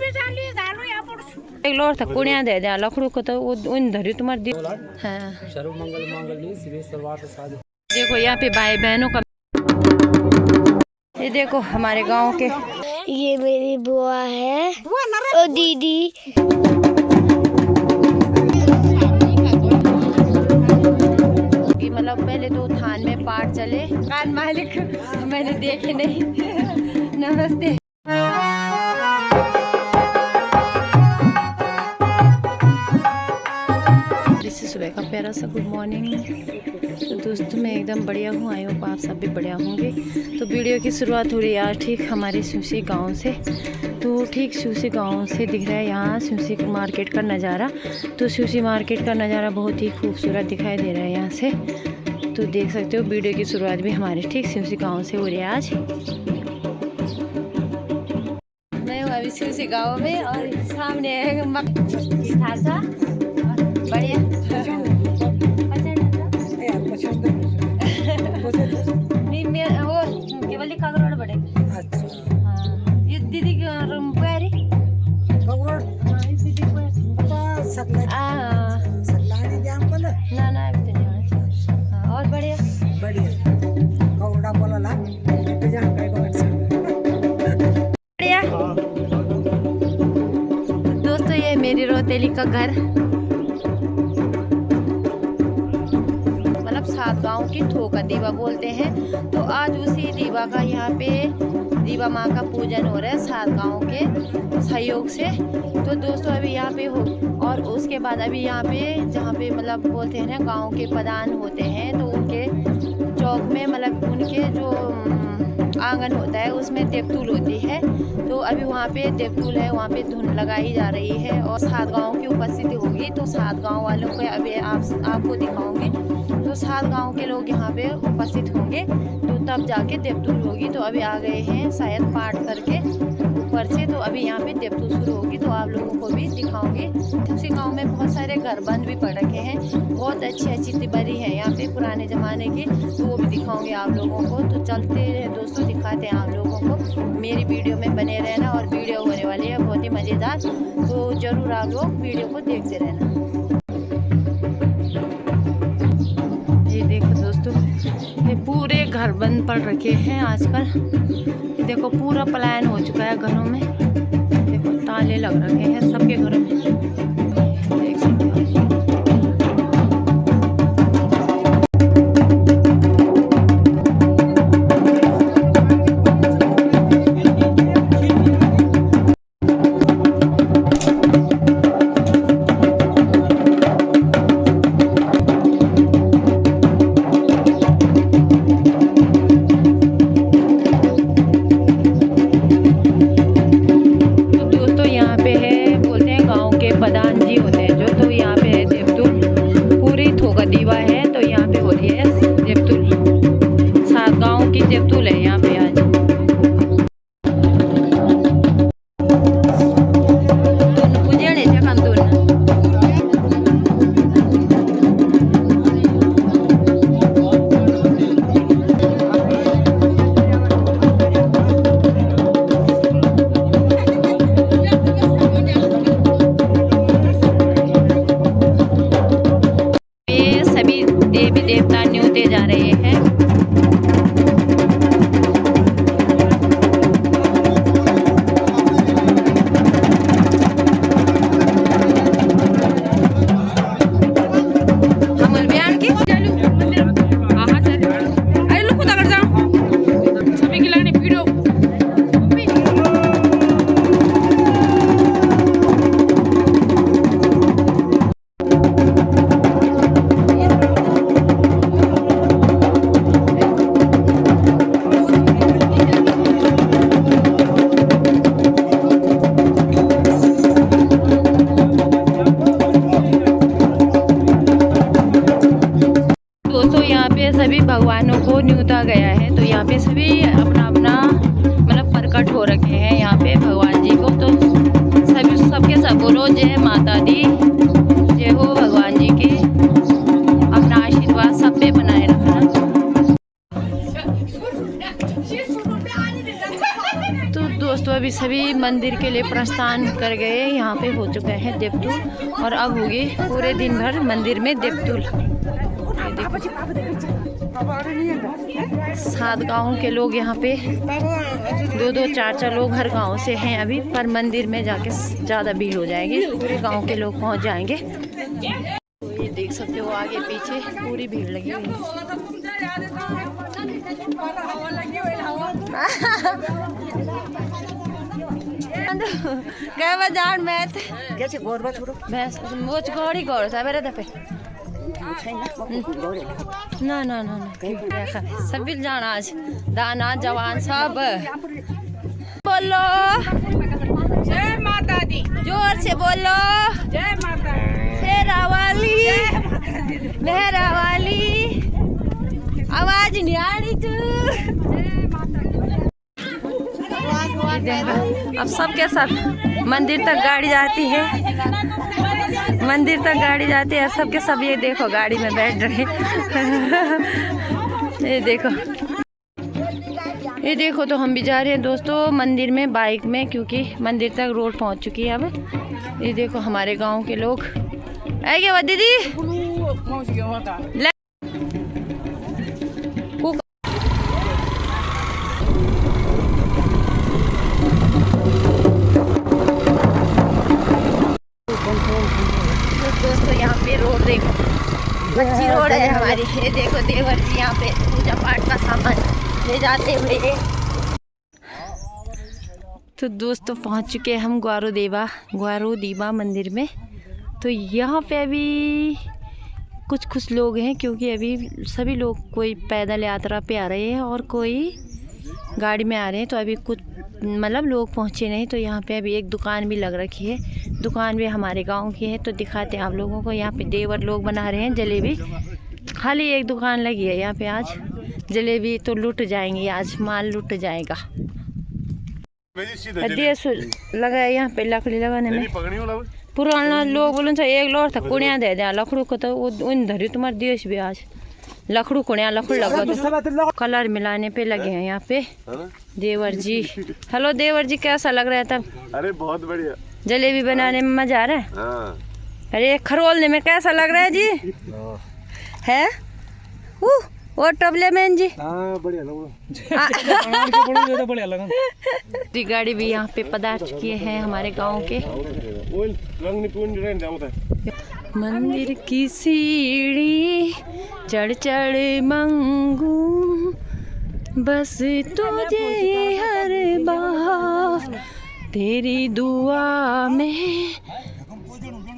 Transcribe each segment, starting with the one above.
एक लोर था कुड़िया दे दिया लकड़ू को तो वो उन धरी तुम्हारी दी। हाँ देखो यहाँ पे भाई बहनों का, ये देखो हमारे गांव के, ये मेरी बुआ है और दीदी। मतलब पहले तो थान में पाठ चले, कान मालिक मैंने देखे नहीं। नमस्ते। सुबह का प्यारा सा गुड मॉर्निंग। तो दोस्तों मैं एकदम बढ़िया हूँ, आई होप आप सब भी बढ़िया होंगे। तो वीडियो की शुरुआत हो रही है यार ठीक हमारे सूसी गांव से। तो ठीक सूसी गांव से दिख रहा है यहाँ सूसी मार्केट का नज़ारा। तो सूसी मार्केट का नज़ारा बहुत ही खूबसूरत दिखाई दे रहा है यहाँ से। तो देख सकते हो वीडियो की शुरुआत भी हमारे ठीक सूसी गाँव से हो रही है आज। मैं हूँ अभी सूसी गाँव में और सामने बढ़िया वो केवल कागरोड बड़े। हाँ ये दीदी ना ना और बढ़िया बढ़िया। दोस्तों ये मेरी रोतेली का घर, सात गांव की ठोका दीवा बोलते हैं। तो आज उसी दीवा का यहाँ पे दीवा माँ का पूजन हो रहा है सात गांव के सहयोग से। तो दोस्तों अभी यहाँ पे हो और उसके बाद अभी यहाँ पे जहाँ पे मतलब बोलते हैं ना गांव के प्रधान होते हैं, तो उनके चौक में मतलब उनके जो आंगन होता है उसमें देवतुल होती है। तो अभी वहाँ पे देवतुल है, वहाँ पे धुन लगाई जा रही है और सात गाँव की उपस्थिति होगी। तो सात गाँव वालों को अभी आपको दिखाऊंगी। तो सात गांव के लोग यहाँ पे उपस्थित होंगे तो तब जाके देवतुल होगी। तो अभी आ गए हैं शायद पाठ करके ऊपर से। तो अभी यहाँ पे देवतुल शुरू होगी तो आप लोगों को भी दिखाऊंगी। उसी गांव में बहुत सारे घर बंद भी पड़ रखे हैं, बहुत अच्छी अच्छी तिबरी है यहाँ पे पुराने ज़माने की, तो वो भी दिखाऊंगी आप लोगों को। तो चलते हैं दोस्तों, दिखाते हैं आप लोगों को। मेरी वीडियो में बने रहना और वीडियो होने वाली है बहुत ही मज़ेदार, तो ज़रूर आप लोग वीडियो को देखते रहना। ये देखो दोस्तों ये पूरे घर बंद पड़ रखे हैं आजकल। ये देखो पूरा पलायन हो चुका है घरों में, देखो ताले लग रखे हैं सबके घरों में, देख सकते हो। प्रधान जी होते हैं जो, तो यहाँ पे है देवतुल, पूरी ठोका दीवा है। तो यहाँ पे हो रही है देवतुल, सात गांव की देवतुल है यहाँ पे आज। देवी देवता न्योते जा रहे हैं। सभी भगवानों को न्योता गया है। तो यहाँ पे सभी अपना अपना मतलब प्रकट हो रखे हैं यहाँ पे भगवान जी को। तो सभी सबके सब बोलो जय माता दी, जय हो भगवान जी की, अपना आशीर्वाद सब पे बनाए रखना। तो दोस्तों अभी सभी मंदिर मंदिर के लिए प्रस्थान कर गए। यहाँ पे हो चुका है देवतुल और अब होगी पूरे दिन भर मंदिर में देवतुल। 7 गाँव के लोग यहाँ पे 2-2 4-4 लोग हर गांव से हैं अभी, पर मंदिर में जाके ज़्यादा भीड़ हो जाएगी, पूरे गांव के लोग पहुँच जाएंगे। तो ये देख सकते हो आगे पीछे पूरी भीड़ लगी हुई है। गए बजार में कैसे गोरबा छोड़ो भैंस वो गोड़ी गोड़ सा मेरे दफे ना ना ना ना सभी जाना आज दाना जवान सब बोलो जय माता दी, जोर से बोलो जय माता, शेरा वाली मेहरा वाली, आवाज नहीं आ रही तू। अब सबके सब मंदिर तक गाड़ी जाती है, मंदिर तक गाड़ी जाती है, सबके सब ये देखो गाड़ी में बैठ रहे ये देखो तो हम भी जा रहे हैं दोस्तों मंदिर में बाइक में, क्योंकि मंदिर तक रोड पहुंच चुकी है अब। ये देखो हमारे गांव के लोग आए क्या दीदी दोस्तों यहाँ पे रोड देखो, अच्छी रोड है हमारी। ये देखो देवर जी यहाँ पे पूजा पाठ का सामान ले जाते हुए। तो दोस्तों पहुँच चुके हैं हम ग्वारो देवा मंदिर में। तो यहाँ पे अभी कुछ लोग हैं, क्योंकि अभी सभी लोग कोई पैदल यात्रा पे आ रहे हैं और कोई गाड़ी में आ रहे हैं। तो अभी कुछ मतलब लोग पहुँचे नहीं। तो यहाँ पे अभी एक दुकान भी लग रखी है, दुकान भी हमारे गांव की है। तो दिखाते हैं आप लोगों को। यहाँ पे देवर लोग बना रहे हैं जलेबी, खाली एक दुकान लगी है यहाँ पे। आज जलेबी तो लूट जाएंगी, आज माल लूट जाएगा। लगा है यहाँ पे लकड़ी लगाने में। पुराना लोग बोलो एक लोर था कुड़िया दे दिया लकड़ू को, तो उन धरी तुम्हारे देश भी आज लकड़ू कुड़िया लकड़ लगा तो कलर मिलाने पे लगे हैं यहाँ पे देवर जी। हेलो देवर जी, कैसा लग रहा है तब? अरे बहुत बढ़िया, जलेबी बनाने में मजा आ रहा है। अरे खरोलने में कैसा लग रहा है जी? है और टबले मैन जी बढ़िया लगा। गाड़ी भी यहाँ पे पधार चुकी है हमारे गांव के। मंदिर की सीढ़ी चढ़ चढ़ मंगू, बस तुझे हर बार तेरी दुआ में,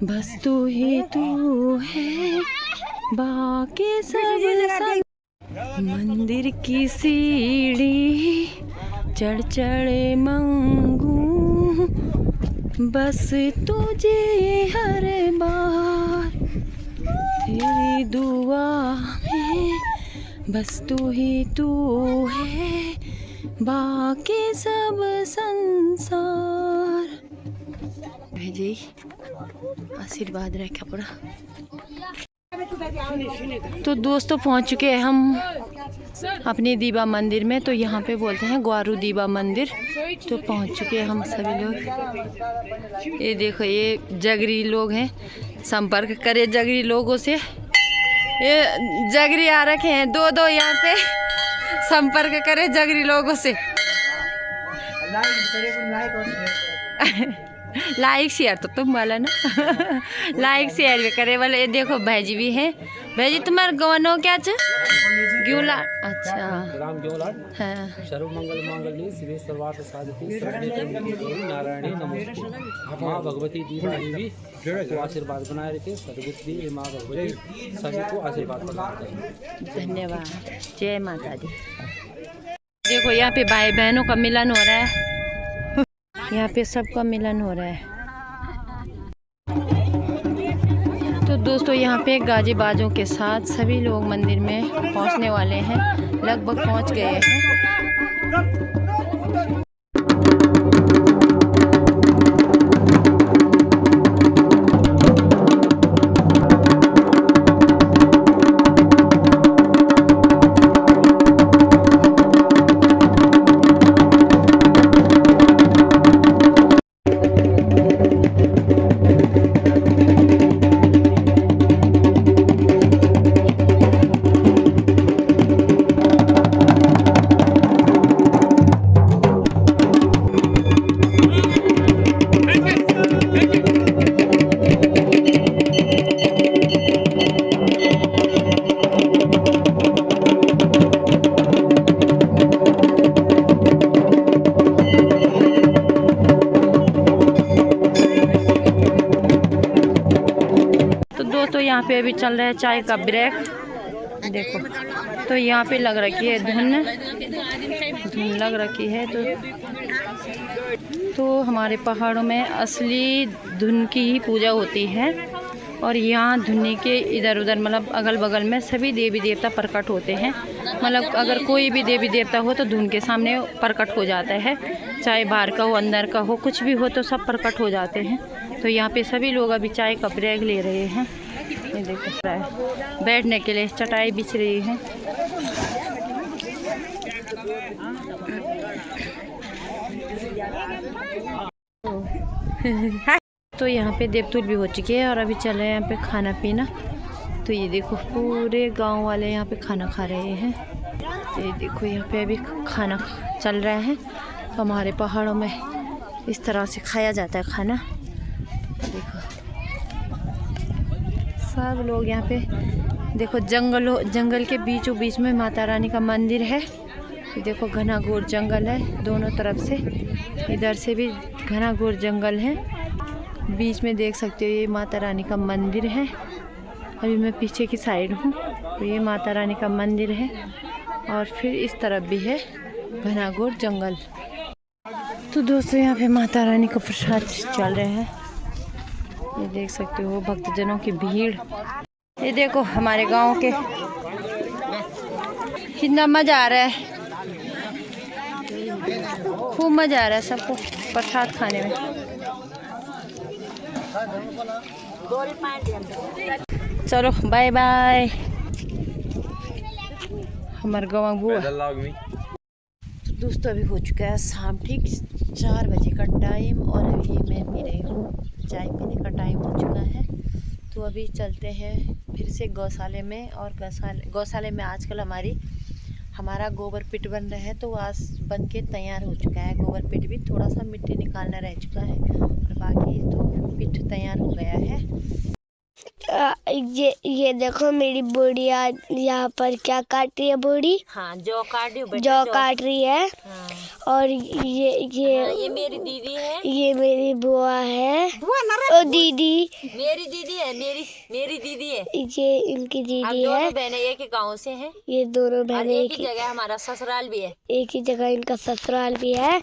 बस तू ही तू है बाकी सब। मंदिर की सीढ़ी चढ़ चढ़ मंगू, बस तुझे हर बार तेरी दुआ में, बस तू ही तू है बाकी सब संसार। जी आशीर्वाद रखा पड़ा। तो दोस्तों पहुंच चुके हैं हम अपने दीवा मंदिर में। तो यहाँ पे बोलते हैं ग्वारो देवा मंदिर। तो पहुंच चुके हैं हम सभी लोग। ये देखो ये जगरी लोग हैं, संपर्क करे जगरी लोगों से। ये जगरी आ रखे हैं 2-2 यहाँ पे, संपर्क करे जगरी लोगों से। लाइक शेयर तो तुम वाला ना लाइक शेयर भी करे वाले। ये देखो भाईजी भी है। भाईजी तुम्हारे गवनो क्या च ग्यूला? अच्छा राम ग्योलाट हाँ। सर्व मंगल मांगल्ये शिवे सर्वार्थ साधके नारायणी नमोस्तुते। माँ भगवती दीवा देवी को आशीर्वाद बनाए रखे, सदबुद्धि माँ भगवती सभी को आशीर्वाद बनाए रखे। धन्यवाद, जय माता दी। देखो यहाँ पे भाई बहनों का मिलन हो रहा है, यहाँ पे सबका मिलन हो रहा है। तो दोस्तों यहाँ पे गाजे बाजों के साथ सभी लोग मंदिर में पहुँचने वाले हैं, लगभग पहुँच गए हैं। यहाँ पे अभी चल रहा है चाय का ब्रेक। देखो तो यहाँ पे लग रखी है धुन लग रखी है। तो हमारे पहाड़ों में असली धुन की ही पूजा होती है और यहाँ धुनी के इधर उधर मतलब अगल बगल में सभी देवी देवता प्रकट होते हैं। मतलब अगर कोई भी देवी देवता हो तो धुन के सामने प्रकट हो जाता है, चाहे बाहर का हो अंदर का हो कुछ भी हो तो सब प्रकट हो जाते हैं। तो यहाँ पे सभी लोग अभी चाय का ब्रेक ले रहे हैं। ये देखो बैठने के लिए चटाई बिछ रही है। तो यहाँ पे देवतुल भी हो चुकी है और अभी चल रहे हैं यहाँ पे खाना पीना। तो ये देखो पूरे गांव वाले यहाँ पे खाना खा रहे हैं। तो ये देखो यहाँ पे अभी खाना चल रहा है। तो हमारे पहाड़ों में इस तरह से खाया जाता है खाना। देखो सब लोग यहाँ पे देखो जंगल के बीचों बीच में माता रानी का मंदिर है। ये देखो घना घोर जंगल है दोनों तरफ से, इधर से भी घना घोर जंगल है। बीच में देख सकते हो ये माता रानी का मंदिर है। अभी मैं पीछे की साइड हूँ तो ये माता रानी का मंदिर है और फिर इस तरफ भी है घना घोर जंगल। तो दोस्तों यहाँ पे माता रानी का प्रसाद चल रहा है। ये देख सकते हो भक्तजनों की भीड़। ये देखो हमारे गांव के कितना मजा आ रहा है, खूब मजा आ रहा है सबको प्रसाद खाने में। चलो बाय बाय हमारे गाँव बुआ। तो दोस्तों अभी हो चुका है शाम ठीक 4 बजे का टाइम और अभी मैं पी रही हूँ चाय पीने का टाइम हो चुका है। तो अभी चलते हैं फिर से गौशाले में। और गौशाले में आजकल हमारा गोबर पिट बन रहा है। तो आज बन के तैयार हो चुका है गोबर पिट भी, थोड़ा सा मिट्टी निकालना रह चुका है और बाकी तो पिट तैयार हो गया है। ये देखो मेरी बुढ़िया यहाँ पर क्या काट रही है बूढ़ी। हाँ जौ काट रही है, जौ काट रही है। हाँ। और ये मेरी दीदी है, ये मेरी बुआ है। ओ दीदी मेरी दीदी है, मेरी दीदी है। ये इनकी दीदी दोनों है। बहनें एक ही गांव से हैं। ये दोनों बहनें एक ही जगह हमारा ससुराल भी है, एक ही जगह इनका ससुराल भी है।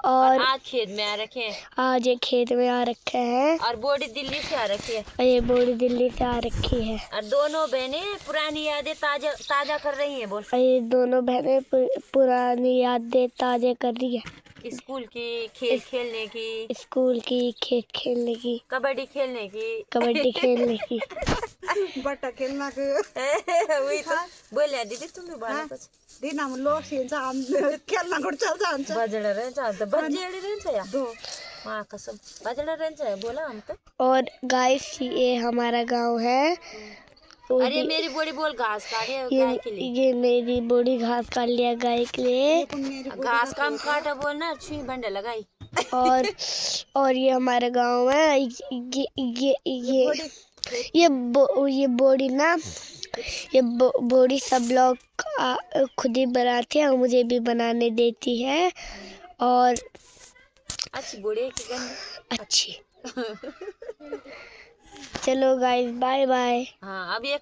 और आज खेत में आ रखे हैं, आज ये खेत में आ रखे हैं। और बोड़ी दिल्ली से आ रखी है, और ये बोड़ी दिल्ली से आ रखी है। और दोनों बहनें पुरानी यादें ताजा कर रही हैं। बोल और ये दोनों बहनें पुरानी यादें ताजा कर रही है। स्कूल की, खेल खेलने की, स्कूल की, खेल खेलने की, कबड्डी खेलने की, कबड्डी खेलने की, बट्टा खेलना के वही तो बोले दीदी तुम भी बोला कुछ। दिन हम लोग खेलना को चल जान्छ बजड़ा रहन्छ त बजेड़ी रहन्छ या दो मां कसम बजड़ा रहन्छ है बोला हम तो। और गाइस ये हमारा गांव है। अरे मेरी बूढ़ी बोल घास काटे गाय के लिए। ये मेरी बूढ़ी घास काट लिया गाय के लिए। घास काम काटा बोलना छुई बंडे लगाई। और ये हमारे गांव है। ये बोड़ी ना, ये बोड़ी सब लोग खुद ही बनाते हैं और मुझे भी बनाने देती है। और अच्छी बूढ़ी की गंदी अच्छी। चलो गाइस बाय बाय। हाँ अब ये